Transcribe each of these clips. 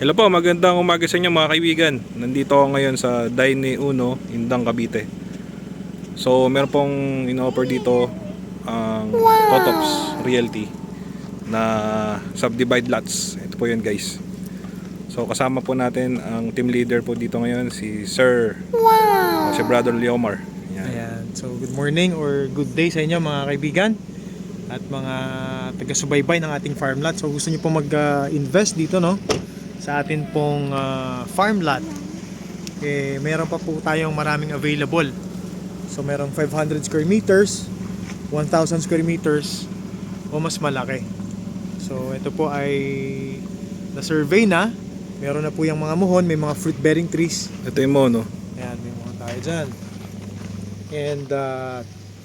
Hello po, magandang umaga sa inyo mga kaibigan. Nandito ako ngayon sa Dine Uno, Indang, Cavite. So meron pong in-offer dito ang Totops Realty na subdivide lots. Ito po yun guys. So kasama po natin ang team leader po dito ngayon, si Sir si Brother Leomar. Ayan. So good morning or good day sa inyo mga kaibigan at mga taga-subaybay ng ating farm lot. So gusto niyo po mag-invest dito, no? Sa atin pong farm lot, meron pa po tayong maraming available. So merong 500 square meters, 1,000 square meters o mas malaki. So ito po ay na-survey na. Meron na po yung mga muhon, may mga fruit bearing trees. Ito yung mo, no? Ayan, may mga tayo dyan. And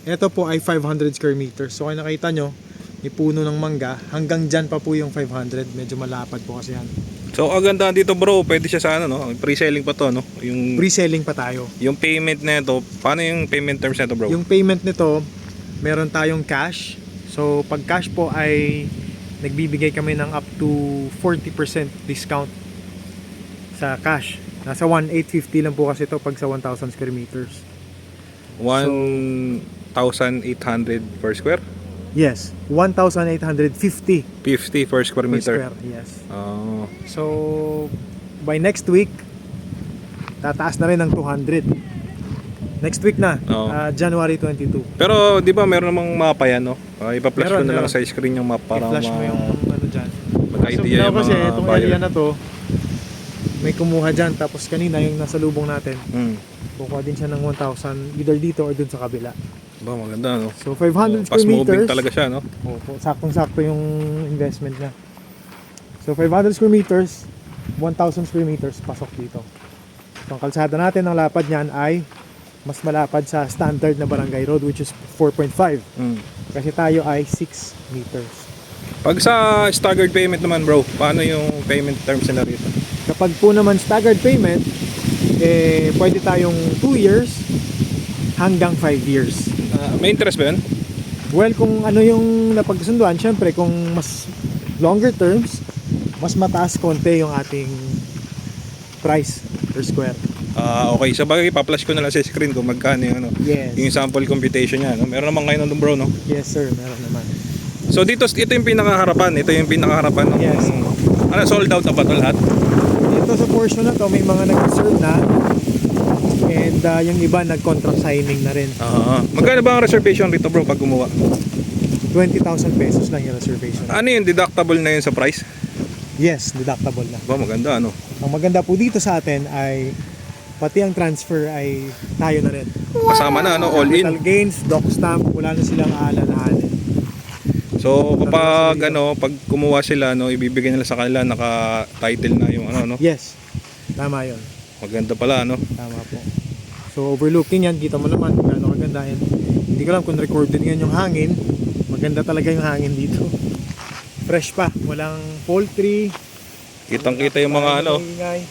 ito po ay 500 square meters. So kung nakita nyo, may puno ng mangga. Hanggang dyan pa po yung 500. Medyo malapad po kasi yan. So kagandahan dito bro, pwede siya sa ano, no? Pre-selling pa to, no? Yung Pre-selling pa tayo. Yung payment nito, paano yung payment terms nito, bro? Yung payment nito, meron tayong cash. So pag cash po ay nagbibigay kami ng up to 40% discount sa cash. Nasa 1,850 lang po kasi ito pag sa 1,000 square meters. 1,800 per square? Yes, 1,850 50 per square per meter. square, yes. Oh. So by next week tataas na rin ng 200. Next week na, January 22. Pero di ba meron namang mapa yan, no? Ipa-flash ko na lang meron. sa screen yung map para I-flash mo yung ano dyan. mag-idea yung kasi mga itong buyer. area na to, may kumuha dyan. Tapos kanina yung nasa lubong natin, kukuha din siya ng 1,000 either dito or dun sa kabila. Ba, maganda, no? So 500 fast square moving meters talaga siya, no? Opo, saktong-sakto yung investment niya. So 500 square meters, 1,000 square meters pasok dito. So ang kalsada natin, ang lapad niyan ay mas malapad sa standard na barangay road, which is 4.5. Kasi tayo ay 6 meters. Pag sa staggered payment naman, bro, paano yung payment terms nila rito? Kapag po naman staggered payment, pwede tayong 2 years hanggang 5 years. May interest ba yun? Well, kung ano yung napagkasunduan, syempre kung mas longer terms, mas mataas konti yung ating price per square. Okay. Sa bagay, pa-flash ko na lang sa screen kung magkano yung, ano, Yes. yung sample computation niya, no? Meron naman kayo nandun, bro, no? Yes sir, meron naman. So dito, ito yung pinakaharapan. Ito yung pinakaharapan. Yes. Ano, sold out na ba ito lahat? Ito sa portion na to, may mga nag-reserve na. And yung iba nag-contract signing na rin. Magkano ba ang reservation rito, bro, pag gumawa? 20,000 pesos lang yung reservation. Ano yung deductible na yun sa price? Yes, deductible na. Ba, maganda, ano? Ang maganda po dito sa atin ay pati ang transfer ay tayo na rin. Kasama na, ano? All Capital in. gains, doc stamp, wala na silang aalalahanin. So kapag ano, pag kumuha sila, no, ibibigay nila sa kanila naka-title na yung ano, no? Yes, tama yun. Maganda pala, no? Tama po. So overlooking yan, kita mo naman kung gaano kaganda yan. Hindi ko alam kung recorded ngayon yung hangin. Maganda talaga yung hangin dito. Fresh pa, walang poultry. Kitang-kita yung mga ano, Ingay.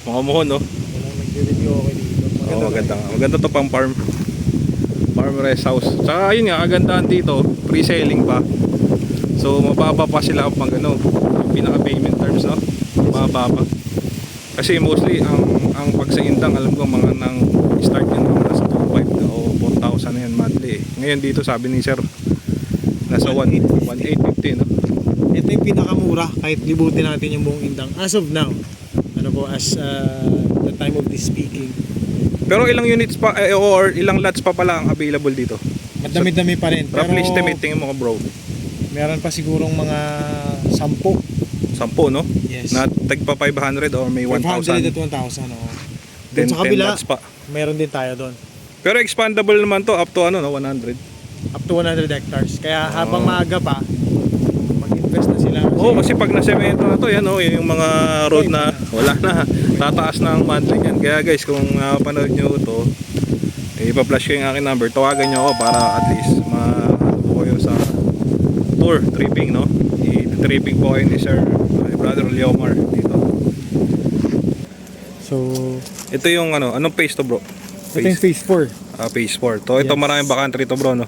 mga muhon, no? Walang nagre-review okay dito. Oo, maganda nga. Maganda to pang farm rest house. Tsaka yun nga, kagandahan dito, pre-selling pa. So mababa pa sila pang ano, pinaka-payment terms, no? Mababa pa. Kasi mostly ang pag sa Indang, alam ko mga nang start yan nasa 2,500 na o 4,000 na yan monthly eh. Ngayon dito sabi ni sir nasa 1,850, no? Ito yung pinakamura kahit libutin natin yung buong Indang as of now. Ano po, as the time of this speaking. Pero ilang units pa or ilang lots pa pala ang available dito? Madami-dami pa rin. Pero Roughly estimate tingin mo, bro? meron pa sigurong mga 10. 10, no? Yes. Na tagpa 500 or may 500 1,000. at 1,000. Oh. Then Doon sa 10 kabila, lots pa. meron din tayo doon. Pero expandable naman to up to ano, no? 100. Up to 100 hectares. Kaya habang maaga pa, mag mag-invest na sila. Oo, kasi pag nasemento na to, yan oh, yung mga road na wala na, tataas na ang monthly yan. Kaya guys, kung panood nyo to, ipa-flash ko yung aking number, tawagan nyo ako para at least po kayo sa tour, tripping, no? I-tripping po kayo ni Sir, my brother Leomar dito. So, Ito yung anong phase to, bro? ito yung phase 4. Phase 4. To, ito Yes. maraming bakante rito, bro, no?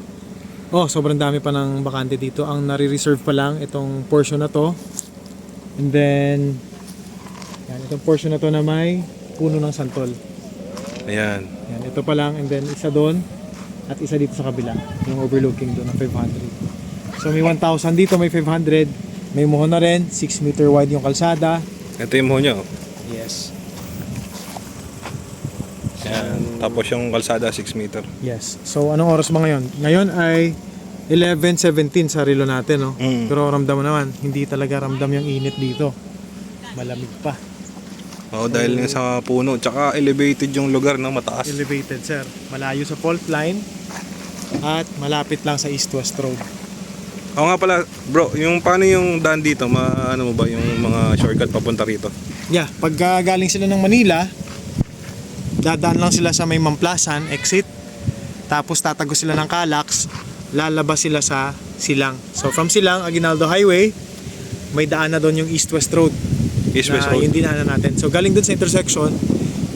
Oh, sobrang dami pa ng bakante dito. Ang nare-reserve pa lang itong portion na to. And then, yan, itong portion na to na may puno ng santol. Ayan. Yan, ito pa lang. And then, isa doon. At isa dito sa kabila. Yung overlooking doon ng 500. So, may 1,000 dito, may 500. May muhon na rin. 6 meter wide yung kalsada. Ito yung moho nyo. Yes. Ayan. Tapos yung kalsada 6 meter. Yes. So, anong oras ba ngayon? Ngayon ay 11:17 sa relo natin, no? Mm. Pero ramdam mo naman, hindi talaga ramdam yung init dito. Malamig pa. Oo, dahil nga sa puno. Tsaka elevated yung lugar, no? Mataas. Elevated, sir. Malayo sa fault line at malapit lang sa east-west road. Oo nga pala, bro, yung paano yung daan dito? Ano mo ba yung mga shortcut papunta rito? Yeah, pag galing sila ng Manila, dadaan lang sila sa may Mamplasan exit. Tapos tatago sila ng Calax, lalabas sila sa Silang. So from Silang, Aguinaldo Highway, may daan na doon yung east-west road. East-west na road. yung dinaanan natin. So galing doon sa intersection,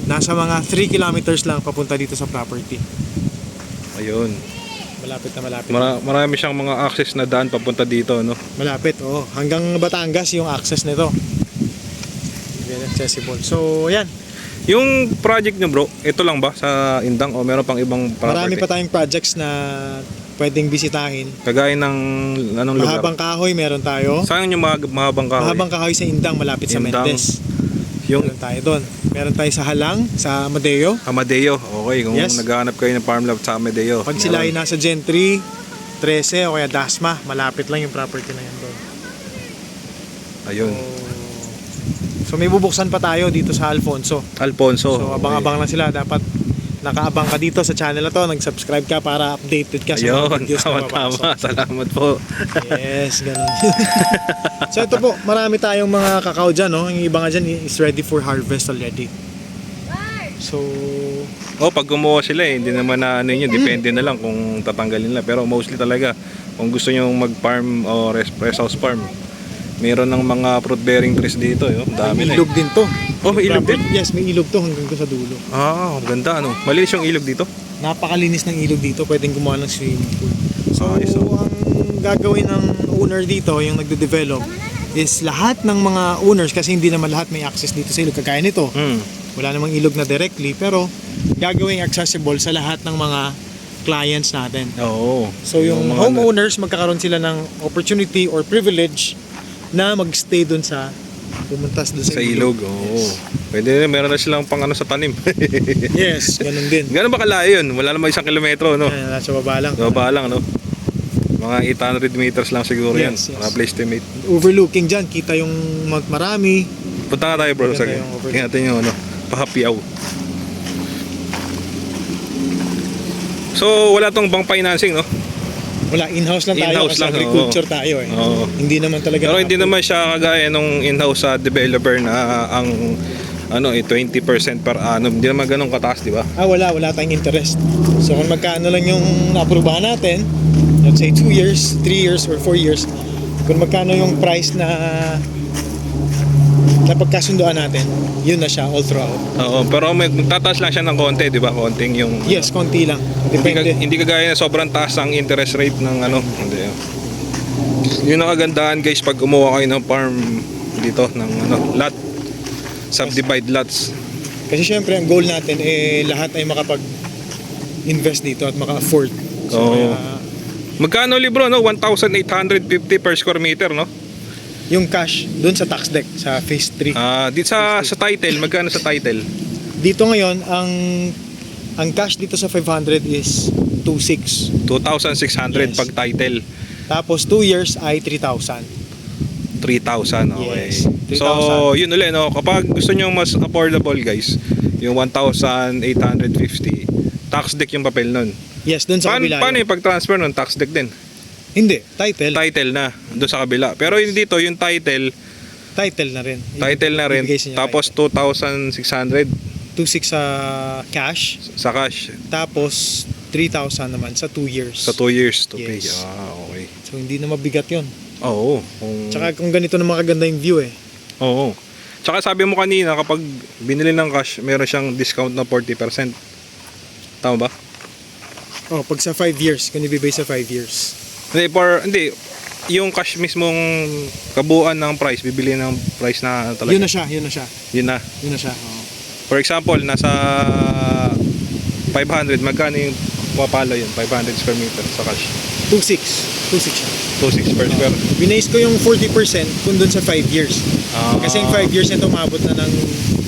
nasa mga 3 kilometers lang papunta dito sa property. Ayun. Malapit na malapit. Marami siyang mga access na daan papunta dito, no? Malapit, oo. Hanggang Batangas yung access nito. Very accessible. So, yan. Yung project nyo, bro, ito lang ba sa Indang o meron pang ibang property? Marami pa tayong projects na pwedeng bisitahin. Kagaya ng anong lugar? Mahabang Kahoy meron tayo. Saan yung mahabang kahoy? Mahabang Kahoy sa Indang, malapit sa Indang. Mendez. Yung Meron tayo doon. Meron tayo sa Halang, sa Amadeo. Amadeo. Okay, kung Yes. naghahanap kayo ng farm lot sa Amadeo. Pag sila ay nasa Gentry, 13 o kaya Dasma, malapit lang yung property na yan doon. Ayun. So may bubuksan pa tayo dito sa Alfonso. Alfonso. So abang-abang lang sila. Dapat nakaabang ka dito sa channel na to. Nag-subscribe ka para updated ka sa mga Ayun, videos na tama. mapapasok. Salamat po. Yes, ganun. So ito po, marami tayong mga kakao dyan. No? Yung iba nga dyan is ready for harvest already. So, Pag gumawa sila hindi naman na depende na lang kung tatanggalin nila. Pero mostly talaga, kung gusto nyo mag-farm o rest house farm, meron ng mga fruit bearing trees dito. Dami may na ilog din to. Oh, may ilog din? Yes, may ilog to hanggang doon sa dulo. Ganda Malinis yung ilog dito? Napakalinis ng ilog dito. Pwedeng gumawa ng swimming pool. So, Ayos, ang gagawin ng owner dito, yung nagde-develop, is lahat ng mga owners, kasi hindi naman lahat may access dito sa ilog. Kagaya nito, wala namang ilog na directly, pero gagawing accessible sa lahat ng mga clients natin. Oo. So yung mga homeowners, magkakaroon sila ng opportunity or privilege na magstay doon sa pumuntas doon sa ilog. Oo. Pwede meron na silang pang sa tanim. Yes, ganun din. Gano'n ba kalayo yun? Wala naman 1 kilometro, no? Ayan, nasa baba lang. Baba lang, no? Mga 800 meters lang siguro yan. Yes, yes. Mga place to meet. Overlooking dyan, kita yung Mount Marami. Punta nga tayo, bro. Maganda Sige. yung overlook. Tingnan natin yung pahapiaw. So, wala tong bank financing, no? Wala, in-house lang tayo In-house kasi lang, agriculture tayo eh. Oo. Hindi naman talaga. Pero hindi naman siya kagaya nung in-house sa developer na ang 20% per annum. Hindi naman ganun kataas, di ba? Wala tayong interest. So kung magkano lang yung naaprubahan natin, let's say 2 years, 3 years, or 4 years, kung magkano yung price na pagkasunduan natin, yun na siya all throughout. Oo, pero magtataas lang siya ng konti, di ba? Konting yung Yes, konti lang. Depende. hindi kagaya na sobrang taas ang interest rate ng Hindi. Yun ang kagandahan, guys, pag gumawa kayo ng farm dito ng lot, subdivide lots. Kasi syempre ang goal natin lahat ay makapag-invest dito at maka-afford. So Oo. kaya, Magkano libro, no? 1,850 per square meter, no? yung cash doon sa tax deck sa phase 3. Dito sa title, magkano sa title? Dito ngayon ang cash dito sa 500 is 2,600. 2,600 Yes. pag title. Tapos 2 years ay 3,000. 3,000, okay. Yes, 3,000. So, yun ulit, no? Kapag gusto nyo mas affordable, guys, yung 1,850, tax deck yung papel nun. Yes, doon sa kabila. Paano yung pag-transfer nun? Tax deck din? Hindi, title. Title na doon sa kabila. Pero yung dito, yung title Title na rin. na rin. Ibigay sa inyo Tapos 2,600 2,600 sa cash. sa cash. Tapos 3,000 naman sa 2 years. Sa 2 years to pay. Yes. Okay. So hindi na mabigat 'yon. Oo. Tsaka kung ganito na makaganda yung view eh. Oo. Tsaka sabi mo kanina, kapag binili ng cash, meron siyang discount na 40%. Tama ba? Oh, pag sa 5 years, kung ibibigay sa 5 years. Hindi. Yung cash mismong kabuuan ng price, bibili ng price na talaga. Yun na siya. Yun na. Yun na siya. Oo. For example, nasa 500, magkano yung papalo yun? 500 square meter sa cash. 2,600 siya. 2,600 per square. Binase ko yung 40% kung dun sa 5 years. Kasi yung 5 years nito umabot na ng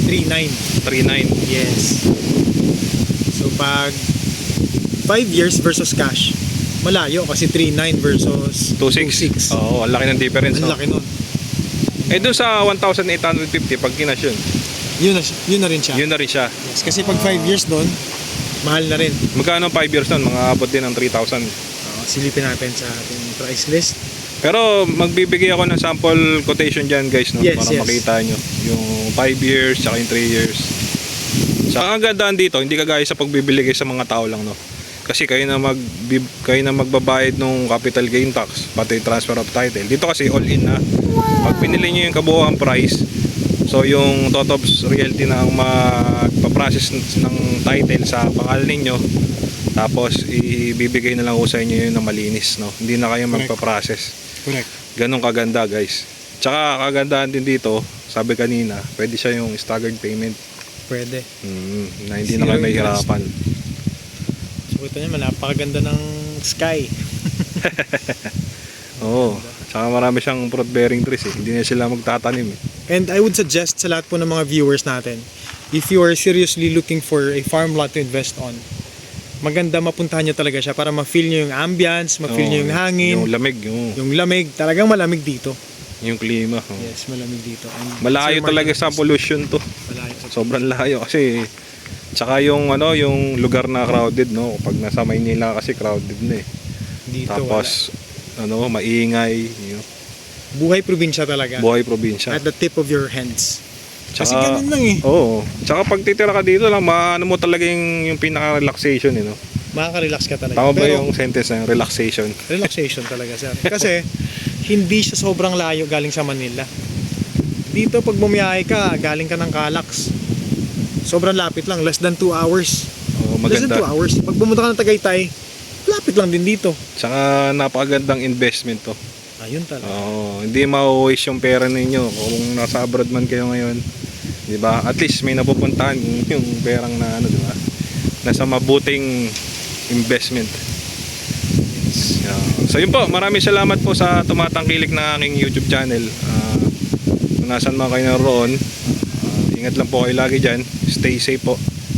3,900. 3,900. Yes. So pag 5 years versus cash, malayo kasi 3,900 versus 2,600. 2,600. Oo, ang laki ng difference. Ang No? laki nun. Eh doon sa 1,850 pag kinash yun. Yun na rin siya. Yun na rin siya. Yes, kasi pag 5 years doon, mahal na rin. Magkano 5 years nun? Mga abot din ng 3,000. Silipin natin sa ating price list. Pero magbibigay ako ng sample quotation dyan guys, no? Yes, Para yes. makita nyo yung 5 years tsaka yung 3 years. Sa ang gandaan dito, hindi kagaya sa pagbibili kayo sa mga tao lang, no? Kasi kayo na magbabayad ng capital gain tax, pati transfer of title. Dito kasi all in na. Pag pinili nyo yung kabuuan price, so yung Totobs Realty na ang magpa-process ng title sa pangalan ninyo, tapos ibibigay na lang ko sa inyo yun na malinis, no? Hindi na kayo magpa-process. Correct. Ganun kaganda guys. Tsaka kagandahan din dito, sabi kanina, pwede siya yung staggered payment. Pwede. Na hindi na kayo mahihirapan. So ito naman, napakaganda ng sky. Oo. Tsaka marami siyang fruit bearing trees eh. Hindi na sila magtatanim eh. And I would suggest sa lahat po ng mga viewers natin, if you are seriously looking for a farm lot to invest on, maganda mapuntahan nyo talaga siya para ma-feel nyo yung ambience, ma-feel nyo yung hangin, Yung lamig, yung lamig. Talagang malamig dito. yung klima. Yes, malamig dito. And Malayo Sir talaga Mark, sa pollution to. Malayo. Sobrang layo kasi tsaka yung yung lugar na crowded, no. Pag nasa Maynila kasi crowded na eh. Dito Tapos maingay, buhay probinsya talaga. buhay probinsya. At the tip of your hands. Kasi Tsaka, ganun lang eh. Oo. Tsaka pag titira ka dito lang, maano mo talaga yung pinaka-relaxation, no? Makaka-relax ka talaga. Tama ba Pero, yung sentence na relaxation? relaxation talaga, sir. Kasi hindi siya sobrang layo galing sa Manila. Dito pag bumiyahe ka, galing ka ng Calax. Sobrang lapit lang, less than 2 hours. Oo, Less than 2 maganda. hours. Pag pumunta ka ng Tagaytay, lapit lang din dito. Tsaka napakagandang investment to. Ayun talaga. Oo, hindi ma-waste yung pera ninyo kung nasa abroad man kayo ngayon. 'Di ba? At least may napupuntahan yung perang na 'di ba? Nasa mabuting investment. So yun po, maraming salamat po sa tumatangkilik ng aking YouTube channel. Kung nasan man kayo naroon, ingat lang po kayo lagi dyan. Stay safe po.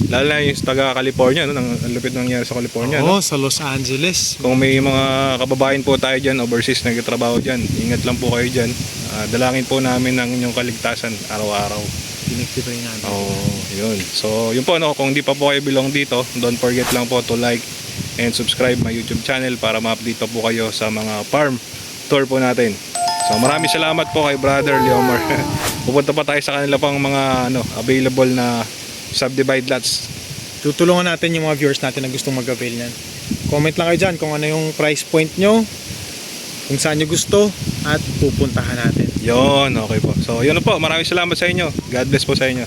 Lalo na yung taga California, no? Ang lupit nangyari sa California. Oo, No? sa Los Angeles. Kung may mga kababayan po tayo dyan, overseas na nagtatrabaho dyan, ingat lang po kayo dyan. Dalangin po namin ang inyong kaligtasan araw-araw. Pinagtibay natin. Yun. So, yun po, no? Kung di pa po kayo belong dito, don't forget lang po to like and subscribe my YouTube channel para ma-update po kayo sa mga farm tour po natin. So, maraming salamat po kay Brother Leomar. Pupunta pa tayo sa kanila pang mga available na subdivide lots. Tutulungan natin yung mga viewers natin na gustong mag-avail niyan. Comment lang kayo dyan kung ano yung price point nyo, kung saan nyo gusto, at pupuntahan natin. Yun, okay po. So, yun na po. Maraming salamat sa inyo. God bless po sa inyo.